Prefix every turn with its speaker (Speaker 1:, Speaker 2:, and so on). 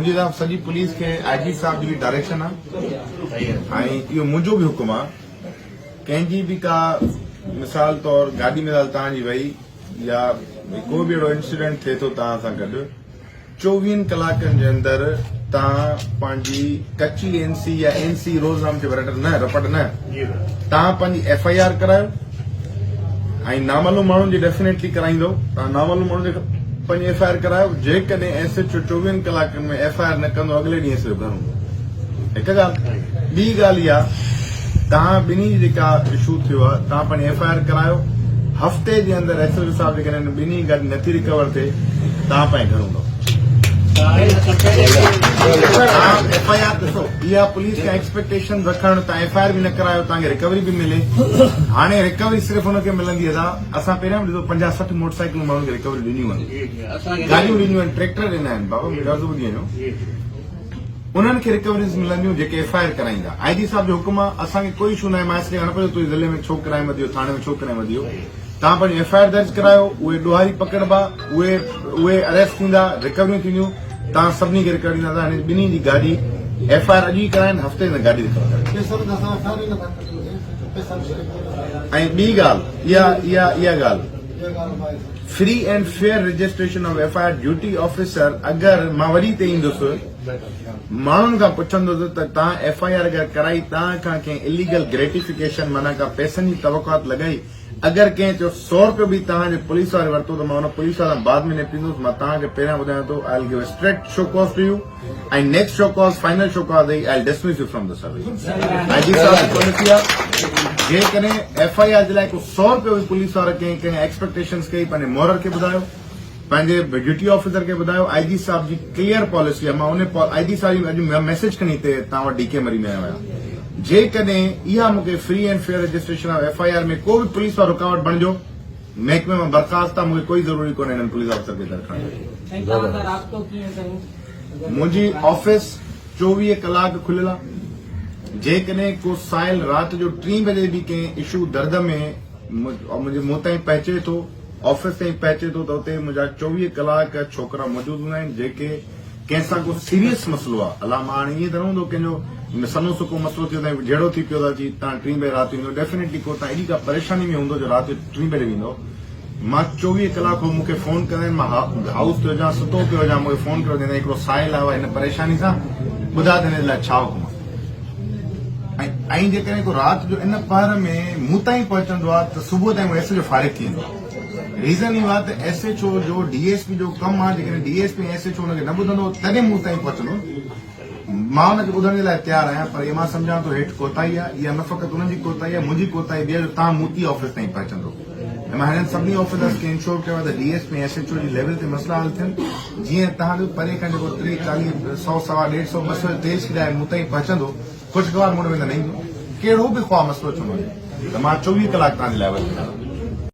Speaker 1: मुझे सॼी पुलिस के IG साहब जी डायरेक्शन आहे इहो मुंहिंजो भी हुकुम आहे कंहिंजी भी का मिसाल तौर गाड़ी में तव्हांजी वही या कोई भी अहिड़ो इंसिडेंट थिए थो तव्हां सां गॾु 24 कलाकनि जे अंदरि तव्हां पंहिंजी कच्ची NC या NC रोज़नाम जे रपट न तव्हां पंहिंजी FIR करायो ऐं नामालूम माण्हुनि जी डेफिनेटली कराईंदो तव्हां नामालूम माण्हुनि जे पंहिंजी FIR करायो जेकॾहिं SHO 24 कलाकनि में FIR न कंदो अॻिले ॾींहुं सिर्फ़ु घणो हिकु ॻाल्हि ॿी ॻाल्हि इहा तव्हां ॿिन्ही जेका इशू थियो आहे तव्हां पंहिंजी FIR करायो हफ़्ते जे अंदरि SHO साहिब जेकॾहिं ॿिन्ही गॾु नथी रिकवर थिए तव्हां पंहिंजे घणो FIR ॾिसो इहा पुलिस खे एक्सपेक्टेशन रखणु तव्हां FIR भी न करायो तव्हांखे रिकवरी भी मिले हाणे रिकवरी सिर्फ़ हुनखे मिलंदी असां पहिरियों ॾिसो 50-60 मोटरसाइकिलूं माण्हुनि खे रिकवरी ॾिनियूं आहिनि गाॾियूं ॾिनियूं आहिनि ट्रैक्टर ॾिना आहिनि बाबा ॻाल्हि ॿुधी वञो उन्हनि खे रिकवरीज़ मिलंदियूं जेके FIR कराईंदा IG साहब जो हुकुम आहे असांखे कोई इशू न आहे मां इसलिए न पियो तूं ज़िले में छो क्राइम वधियो थाणे में छो क्राइम वधियो तव्हां पंहिंजी FIR दर्ज करायो उहे ॾोहारी पकड़बा उहे अरेस्ट थींदा रिकवरियूं थींदियूं तव्हां सभिनी खे रिकवर ॾींदा हाणे ॿिन्ही जी गाॾी FIR अॼु ई कराइनि हफ़्ते में गाॾी ऐं ॿी ॻाल्हि इहा ॻाल्हि free and fair registration of FIR duty officer अगरि मां वरी ते ईंदुसि माण्हुनि खां पुछंदुसि त तव्हां FIR अगरि कराई तव्हां खां कंहिं इलीगल ग्रेटिफिकेशन माना का पैसनि जी तवक़ात लॻाई अगरि कंहिं चयो 100 रुपयो बि तव्हांजे पुलिस वारे वरितो त मां हुन पुलिस वारा बाद में निपटींदुसि मां तव्हांखे पहिरियां ॿुधायां थो I will give a straight show cause to you ऐं next show cause final show cause I will dismiss you from the service IG साहब जी पॉलिसी आहे जेकॾहिं FIR जे लाइ को 100 रुपयो बि पुलिस वारा कंहिं एक्सपेक्टेशंस कई पंहिंजे मोहर खे ॿुधायो पंहिंजे ड्यूटी ऑफिसर खे ॿुधायो IG साहब जी क्लियर पॉलिसी आहे मां उन IG साहब जी अॼु मैसेज खणी हिते तव्हां वटि DK मरी में आयो आहियां जेकॾहिं इहा मूंखे free and fair registration of FIR में को भी पुलिस वारो रुकावट बणिजो महकमे में बर्खास्त आहे मूंखे कोई ज़रूरी कोन्हे हिननि पुलिस ऑफिसर खे दरखास्त मुंहिंजी ऑफिस 24 कलाक खुलियल आहे जेकॾहिं को साइल राति जो 3 बजे भी कंहिं इशू दर्द में मुंहिंजे मूं ताईं पहुचे थो ऑफिस ताईं पहुचे थो त उते मुंहिंजा 24 कलाक छोकिरा मौजूदु हूंदा आहिनि जेके कंहिंसां को सीरियस मसलो आहे अला मां हाणे ईअं त न हूंदो कंहिंजो सनो सुको मसलो थियो त जहिड़ो थी पियो अची तव्हां 3 बजे राति ईंदो डेफिनेटली को तव्हां एॾी का परेशानी में हूंदो जो राति जो 3 बजे वेंदो मां 24 कलाक मूंखे फोन कंदा आहिनि मां हाउस पियो हुजां सुतो पियो हुजां मूंखे फोन करे ॾींदा हिकिड़ो साहिल आयो आहे हिन परेशानी सां ॿुधाए त हिन लाइ छा हुकुम ऐं जेकॾहिं को राति जो इन पहर में मूं ताईं पहुचंदो आहे त सुबुह ताईं उहो SHO फारिग थी वेंदो रीज़न इहो आहे त SHO जो DSP जो कमु आहे जेकॾहिं DSP ऐं SHO हुनखे न ॿुधंदो तॾहिं मूं ताईं पहुचंदो मां हुनखे ॿुधण जे लाइ तयारु आहियां पर इहा मां सम्झां थो हेठि कोताही आहे इहा न फ़क़ति हुननि जी कोताही आहे मुंहिंजी कोताही बि आहे जो तव्हां मूती ऑफिस ताईं पहुचंदो ऐं मां हिननि सभिनी ऑफिसर्स खे इंश्योर कयो आहे त DSP ऐं SHO जी लेवल ते मसइला हल थियनि जीअं तव्हांजो परे खां जेको 30, 40, 100, 150, 200 तेज़ किराए मूं ताईं पहुचंदो ख़ुशगवार मुड़ में त न ईंदो कहिड़ो बि ख़्वाह मसइलो छो न हुजे त मां 24 कलाक तव्हांजे लाइ